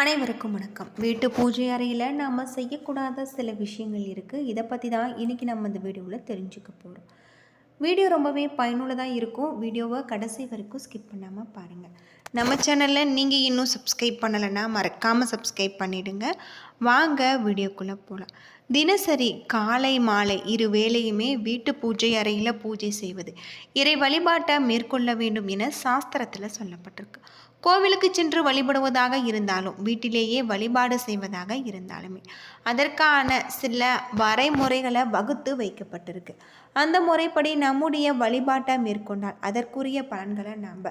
அனைவருக்கும் வணக்கம். வீட்டு பூஜை அறையில் நாம் செய்யக்கூடாத சில விஷயங்கள் இருக்குது. இதை பற்றி தான் இன்றைக்கி நம்ம இந்த வீடியோவில் தெரிஞ்சுக்க போகிறோம். வீடியோ ரொம்பவே பயனுள்ளதாக இருக்கும். வீடியோவை கடைசி வரைக்கும் ஸ்கிப் பண்ணாமல் பாருங்கள். நம்ம சேனலில் நீங்கள் இன்னும் சப்ஸ்கிரைப் பண்ணலைன்னா மறக்காமல் சப்ஸ்கிரைப் பண்ணிவிடுங்க. வாங்க வீடியோக்குள்ளே போகலாம். தினசரி காலை மாலை இரு வேளையுமே வீட்டு பூஜை அறையில் பூஜை செய்வது இறை வழிபாட்டை மேற்கொள்ள வேண்டும் என சாஸ்திரத்தில் சொல்லப்பட்டிருக்கு. கோவிலுக்கு சென்று வழிபடுவதாக இருந்தாலும் வீட்டிலேயே வழிபாடு செய்வதாக இருந்தாலுமே அதற்கான சில வரைமுறைகளை வகுத்து வைக்கப்பட்டிருக்கு. அந்த முறைப்படி நம்முடைய வழிபாட்டை மேற்கொண்டால் அதற்குரிய பலன்களை நாம்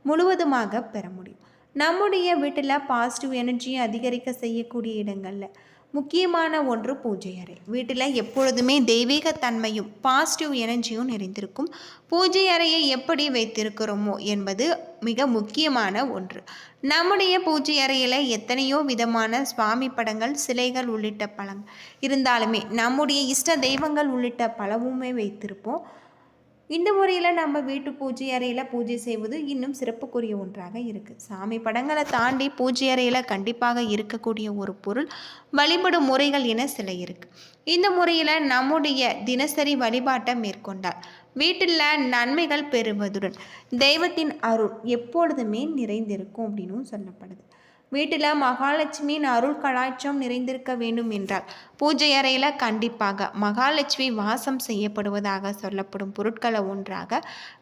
முழுவதுமாக பெற முடியும். நம்முடைய வீட்டில் பாசிட்டிவ் எனர்ஜியை அதிகரிக்க செய்யக்கூடிய இடங்களில் முக்கியமான ஒன்று பூஜை அறை. வீட்டில் எப்பொழுதுமே தெய்வீக தன்மையும் பாசிட்டிவ் எனர்ஜியும் நிறைந்திருக்கும். பூஜை அறையை எப்படி வைத்திருக்கிறோமோ என்பது மிக முக்கியமான ஒன்று. நம்முடைய பூஜை அறையில் எத்தனையோ விதமான சுவாமி படங்கள், சிலைகள் உள்ளிட்ட பழங்கள் இருந்தாலுமே நம்முடைய இஷ்ட தெய்வங்கள் உள்ளிட்ட பலவுமே வைத்திருப்போம். இந்த முறையில் நம்ம வீட்டு பூஜை அறையில் பூஜை செய்வது இன்னும் சிறப்புக்குரிய ஒன்றாக இருக்குது. சாமி படங்களை தாண்டி பூஜை அறையில் கண்டிப்பாக இருக்கக்கூடிய ஒரு பொருள் வழிபடும் முறைகள் என சில இருக்குது. இந்த முறையில் நம்முடைய தினசரி வழிபாட்டை மேற்கொண்டால் வீட்டில் நன்மைகள் பெறுவதுடன் தெய்வத்தின் அருள் எப்பொழுதுமே நிறைந்திருக்கும் அப்படின்னு சொல்லப்படுது. வீட்டில் மகாலட்சுமியின் அருள் கலாய்ச்சம் நிறைந்திருக்க வேண்டும் என்றால் பூஜை அறையில் கண்டிப்பாக மகாலட்சுமி வாசம் செய்யப்படுவதாக சொல்லப்படும் பொருட்களை ஒன்றாக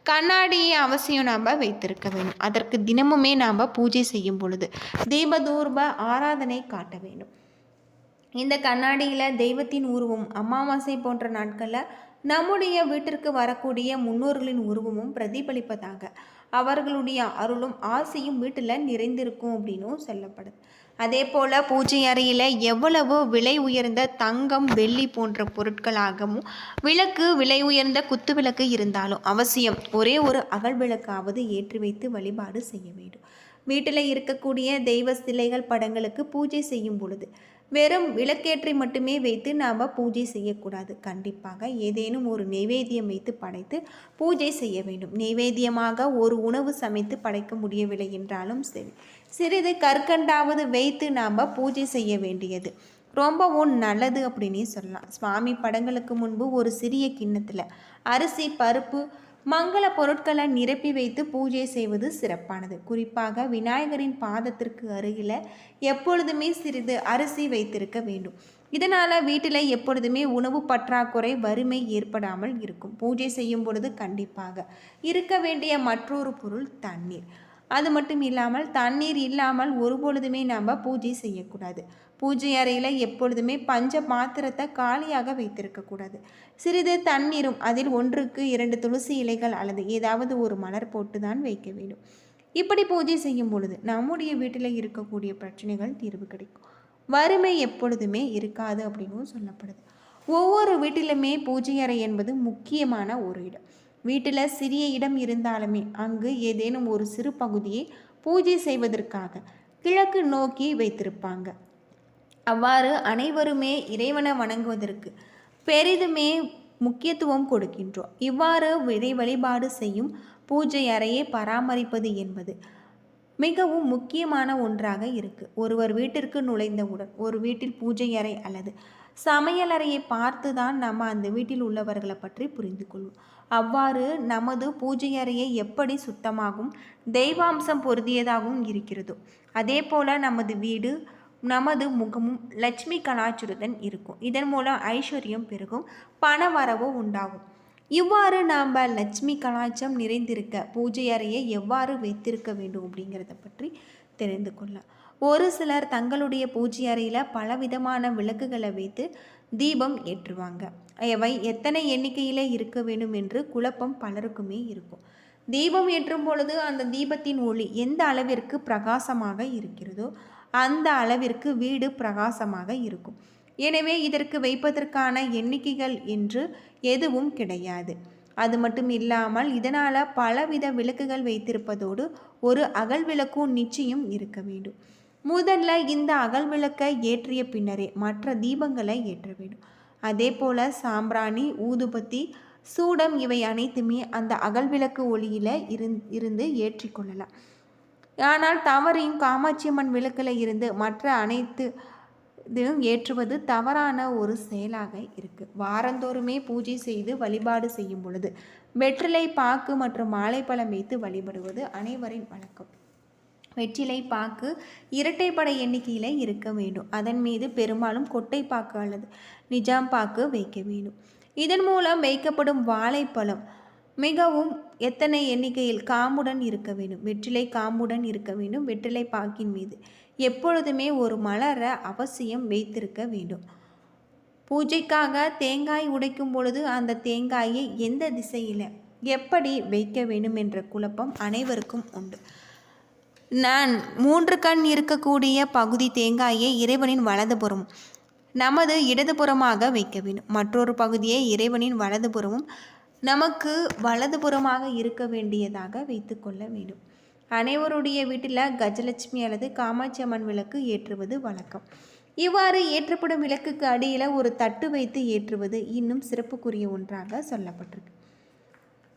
கண்ணாடியை அவசியம் நாம் வைத்திருக்க வேண்டும். அதற்கு தினமுமே நாம் பூஜை செய்யும் பொழுது தீபதூர்ப ஆராதனை காட்ட வேண்டும். இந்த கண்ணாடியில் தெய்வத்தின் உருவம் அமாவாசை போன்ற நாட்களில் நம்முடைய வீட்டிற்கு வரக்கூடிய முன்னோர்களின் உருவமும் பிரதிபலிப்பதாக அவர்களுடைய அருளும் ஆசையும் வீட்டில் நிறைந்திருக்கும் அப்படின்னும் சொல்லப்படுது. அதே போல் பூஜை அறையில் எவ்வளவு விலை உயர்ந்த தங்கம், வெள்ளி போன்ற பொருட்களாகவும் விளக்கு, விலை உயர்ந்த குத்து விளக்கு இருந்தாலும் அவசியம் ஒரே ஒரு அகல் விளக்காவது ஏற்றி வைத்து வழிபாடு செய்ய வேண்டும். வீட்டில் இருக்கக்கூடிய தெய்வ சிலைகள் படங்களுக்கு பூஜை செய்யும் பொழுது வெறும் விளக்கேற்றி மட்டுமே வைத்து நாம் பூஜை செய்யக்கூடாது. கண்டிப்பாக ஏதேனும் ஒரு நைவேத்தியம் வைத்து படைத்து பூஜை செய்ய வேண்டும். நைவேத்தியமாக ஒரு உணவு சமைத்து படைக்க முடியவில்லை என்றாலும் சரி, சிறிது கற்கண்டாவது வைத்து நாம் பூஜை செய்ய வேண்டியது ரொம்பவும் நல்லது அப்படின்னே சொல்லலாம். சுவாமி படங்களுக்கு முன்பு ஒரு சிறிய கிண்ணத்தில் அரிசி, பருப்பு, மங்கள பொருட்களை நிரப்பி வைத்து பூஜை செய்வது சிறப்பானது. குறிப்பாக விநாயகரின் பாதத்திற்கு அருகில் எப்பொழுதுமே சிறிது அரிசி வைத்திருக்க வேண்டும். இதனால் வீட்டில் எப்பொழுதுமே உணவு பற்றாக்குறை, வறுமை ஏற்படாமல் இருக்கும். பூஜை செய்யும் பொழுது கண்டிப்பாக இருக்க வேண்டிய மற்றொரு பொருள் தண்ணீர். அது மட்டும் இல்லாமல் தண்ணீர் இல்லாமல் ஒருபொழுதுமே நாம் பூஜை செய்யக்கூடாது. பூஜை அறையில் எப்பொழுதுமே பஞ்ச பாத்திரத்தை காலியாக வைத்திருக்கக்கூடாது. சிறிது தண்ணீரும் அதில் 1-2 துளசி இலைகள் அல்லது ஏதாவது ஒரு மலர் போட்டு தான் வைக்க வேண்டும். இப்படி பூஜை செய்யும் பொழுது நம்முடைய வீட்டில் இருக்கக்கூடிய பிரச்சனைகள் தீர்வு கிடைக்கும். வறுமை எப்பொழுதுமே இருக்காது அப்படின்னு சொல்லப்படுது. ஒவ்வொரு வீட்டிலுமே பூஜை அறை என்பது முக்கியமான ஒரு இடம். வீட்டில் சிறிய இடம் இருந்தாலுமே அங்கு ஏதேனும் ஒரு சிறு பகுதியை பூஜை செய்வதற்காக கிழக்கு நோக்கி வைத்திருப்பாங்க. அவ்வாறு அனைவருமே இறைவனை வணங்குவதற்கு பெரிதுமே முக்கியத்துவம் கொடுக்கின்றோம். இவ்வாறு இறை வழிபாடு செய்யும் பூஜை அறையை பராமரிப்பது என்பது மிகவும் முக்கியமான ஒன்றாக இருக்குது. ஒருவர் வீட்டிற்கு நுழைந்தவுடன் ஒரு வீட்டில் பூஜை அறை அல்லது சமையல் அறையை பார்த்து தான் நம்ம அந்த வீட்டில் உள்ளவர்களை பற்றி புரிந்து கொள்வோம். அவ்வாறு நமது பூஜை அறையை எப்படி சுத்தமாகவும் தெய்வாம்சம் பொருந்தியதாகவும் இருக்கிறதோ அதே போல் நமது வீடு, நமது முகமும் லட்சுமி கலாச்சுரத்துடன் இருக்கும். இதன் மூலம் ஐஸ்வர்யம் பெருகும், பண வரவு உண்டாகும். இவ்வாறு நாம் லட்சுமி கலாச்சம் நிறைந்திருக்க பூஜை அறையை எவ்வாறு வைத்திருக்க வேண்டும் அப்படிங்கிறத பற்றி தெரிந்து கொள்ளலாம். ஒரு சிலர் தங்களுடைய பூஜை அறையில் பலவிதமான விளக்குகளை வைத்து தீபம் ஏற்றுவாங்க. அவை எத்தனை எண்ணிக்கையில் இருக்க வேண்டும் என்று குழப்பம் பலருக்குமே இருக்கும். தீபம் ஏற்றும் பொழுது அந்த தீபத்தின் ஒளி எந்த அளவிற்கு பிரகாசமாக இருக்கிறதோ அந்த அளவிற்கு வீடு பிரகாசமாக இருக்கும். எனவே இதற்கு வைப்பதற்கான எண்ணிக்கைகள் என்று எதுவும் கிடையாது. அது மட்டும் இல்லாமல் இதனால் பலவித விளக்குகள் வைத்திருப்பதோடு ஒரு அகல் விளக்கும் நிச்சயம் இருக்க வேண்டும். முதல்ல இந்த அகல் விளக்கை ஏற்றிய பின்னரே மற்ற தீபங்களை ஏற்ற வேண்டும். அதே போல் சாம்பிராணி, ஊதுபத்தி, சூடம் இவை அனைத்துமே அந்த அகல் விளக்கு ஒளியில் இருந்து ஏற்றிக்கொள்ளலாம். ஆனால் தவறையும் காமாட்சியம்மன் விளக்கில் இருந்து மற்ற அனைத்து இதையும் ஏற்றுவது தவறான ஒரு செயலாக இருக்குது. வாரந்தோறுமே பூஜை செய்து வழிபாடு செய்யும் பொழுது வெற்றிலை பாக்கு மற்றும் வாழைப்பழம் வைத்து வழிபடுவது அனைவரின் வழக்கம். வெற்றிலை பாக்கு இரட்டைப்படை எண்ணிக்கையில் இருக்க வேண்டும். அதன் மீது பெரும்பாலும் கொட்டை பாக்கு அல்லது நிஜாம் பாக்கு வைக்க வேண்டும். இதன் மூலம் வைக்கப்படும் வாழைப்பழம் மிகவும் எத்தனை எண்ணிக்கையில் காம்புடன் இருக்க வேண்டும். வெற்றிலை காம்புடன் இருக்க வேண்டும். வெற்றிலை பாக்கின் மீது எப்பொழுதுமே ஒரு மலரை அவசியம் வைத்திருக்க வேண்டும். பூஜைக்காக தேங்காய் உடைக்கும் பொழுது அந்த தேங்காயை எந்த திசையில் எப்படி வைக்க வேண்டும் என்ற குழப்பம் அனைவருக்கும் உண்டு. நான் 3 கண் இருக்கக்கூடிய பகுதி தேங்காயை இறைவனின் வலதுபுறம் நமது இடதுபுறமாக வைக்க வேண்டும். மற்றொரு பகுதியை இறைவனின் வலதுபுறமும் நமக்கு வலதுபுறமாக இருக்க வேண்டியதாக வைத்து கொள்ள வேண்டும். அனைவருடைய வீட்டில் கஜலட்சுமி அல்லது காமாட்சி அம்மன் விளக்கு ஏற்றுவது வழக்கம். இவ்வாறு ஏற்றப்படும் விளக்குக்கு அடியில் ஒரு தட்டு வைத்து ஏற்றுவது இன்னும் சிறப்புக்குரிய ஒன்றாக சொல்லப்பட்டிருக்கு.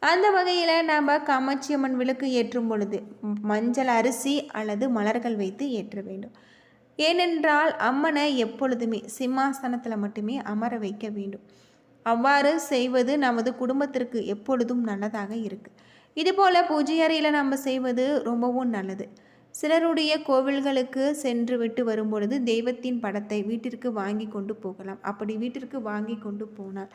அந்த வகையில் நாம் காமாட்சி அம்மன் விளக்கு ஏற்றும் பொழுது மஞ்சள் அரிசி அல்லது மலர்கள் வைத்து ஏற்ற வேண்டும். ஏனென்றால் அம்மனை எப்பொழுதுமே சிம்மாசனத்தில் மட்டுமே அமர வைக்க வேண்டும். அவ்வாறு செய்வது நமது குடும்பத்திற்கு எப்பொழுதும் நல்லதாக இருக்குது. இதுபோல் பூஜை அறையில் நம்ம செய்வது ரொம்பவும் நல்லது. சிலருடைய கோவில்களுக்கு சென்று விட்டு வரும்பொழுது தெய்வத்தின் படத்தை வீட்டிற்கு வாங்கி கொண்டு போகலாம். அப்படி வீட்டிற்கு வாங்கி கொண்டு போனால்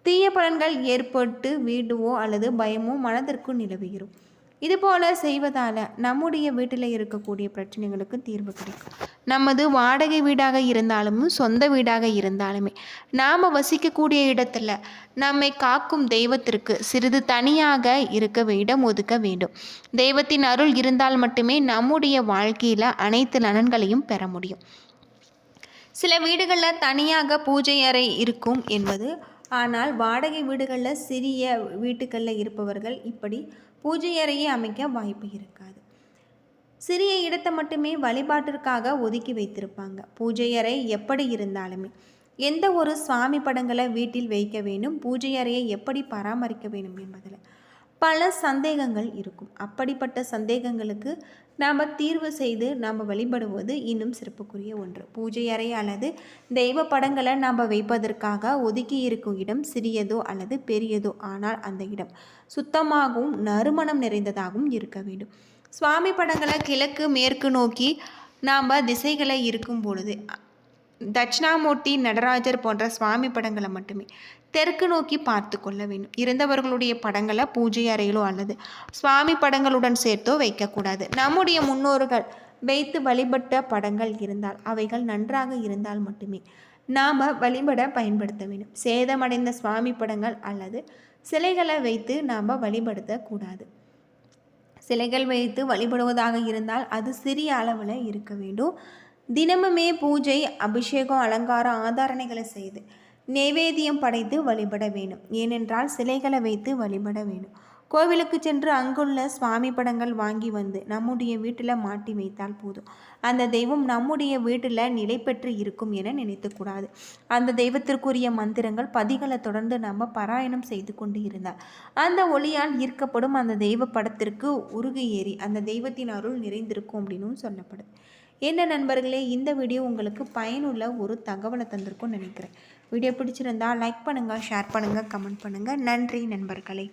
தீய பலன்கள் ஏற்பட்டு வீடுவோ அல்லது பயமோ மனதிற்கு நிலவுகிறோம். இதுபோல் செய்வதால் நம்முடைய வீட்டில் இருக்கக்கூடிய பிரச்சனைகளுக்கு தீர்வு கிடைக்கும். நமது வாடகை வீடாக இருந்தாலும் சொந்த வீடாக இருந்தாலுமே நாம் வசிக்கக்கூடிய இடத்துல நம்மை காக்கும் தெய்வத்திற்கு சிறிது தனியாக இருக்க இடம் ஒதுக்க வேண்டும். தெய்வத்தின் அருள் இருந்தால் மட்டுமே நம்முடைய வாழ்க்கையில் அனைத்து நலன்களையும் பெற முடியும். சில வீடுகளில் தனியாக பூஜை அறை இருக்கும் என்பது, ஆனால் வாடகை வீடுகளில் சிறிய வீட்டுகளில் இருப்பவர்கள் இப்படி பூஜை அறையை அமைக்க வாய்ப்பு இருக்காது. சிறிய இடத்தை மட்டுமே வழிபாட்டிற்காக ஒதுக்கி வைத்திருப்பாங்க. பூஜை அறை எப்படி இருந்தாலுமே எந்த ஒரு சுவாமி படங்களை வீட்டில் வைக்க வேண்டும், பூஜை அறையை எப்படி பராமரிக்க வேண்டும் என்பதில் பல சந்தேகங்கள் இருக்கும். அப்படிப்பட்ட சந்தேகங்களுக்கு நாம் தீர்வு செய்து நாம் வழிபடுவது இன்னும் சிறப்புக்குரிய ஒன்று. பூஜை அறை அல்லது தெய்வ படங்களை நாம் வைப்பதற்காக ஒதுக்கி இருக்கும் இடம் சிறியதோ அல்லது பெரியதோ, ஆனால் அந்த இடம் சுத்தமாகவும் நறுமணம் நிறைந்ததாகவும் இருக்க வேண்டும். சுவாமி படங்களை கிழக்கு மேற்கு நோக்கி நாம் திசைகளை இருக்கும் பொழுது தட்சிணாமூர்த்தி, நடராஜர் போன்ற சுவாமி படங்களை மட்டுமே தெற்கு நோக்கி பார்த்து கொள்ள வேண்டும். இருந்தவர்களுடைய படங்களை பூஜை அறையிலோ அல்லது சுவாமி படங்களுடன் சேர்த்தோ வைக்கக்கூடாது. நம்முடைய முன்னோர்கள் வைத்து வழிபட்ட படங்கள் இருந்தால் அவைகள் நன்றாக இருந்தால் மட்டுமே நாம் வழிபட பயன்படுத்த வேண்டும். சேதமடைந்த சுவாமி படங்கள் அல்லது சிலைகளை வைத்து நாம் வழிபடுத்தக்கூடாது. சிலைகள் வைத்து வழிபடுவதாக இருந்தால் அது சிறிய அளவில் இருக்க வேண்டும். தினமுமே பூஜை, அபிஷேகம், அலங்காரம், ஆதாரணைகளை செய்து நைவேத்தியம் படைத்து வழிபட வேண்டும். ஏனென்றால் சிலைகளை வைத்து வழிபட வேண்டும். கோவிலுக்கு சென்று அங்குள்ள சுவாமி படங்கள் வாங்கி வந்து நம்முடைய வீட்டில் மாட்டி வைத்தால் போதும். அந்த தெய்வம் நம்முடைய வீட்டில் நிலை பெற்று இருக்கும் என நினைத்துக்கூடாது. அந்த தெய்வத்திற்குரிய மந்திரங்கள் பதிகளை தொடர்ந்து நம்ம பாராயணம் செய்து கொண்டு இருந்தால் அந்த ஒளியால் ஈர்க்கப்படும் அந்த தெய்வ படத்திற்கு உருகு ஏறி அந்த தெய்வத்தின் அருள் நிறைந்திருக்கும் அப்படின்னு சொல்லப்படுது. என்ன நண்பர்களே, இந்த வீடியோ உங்களுக்கு பயனுள்ள ஒரு தகவலை தந்திருக்கும்னு நினைக்கிறேன். வீடியோ பிடிச்சிருந்தால் லைக் பண்ணுங்கள், ஷேர் பண்ணுங்கள், கமெண்ட் பண்ணுங்கள். நன்றி நண்பர்களே.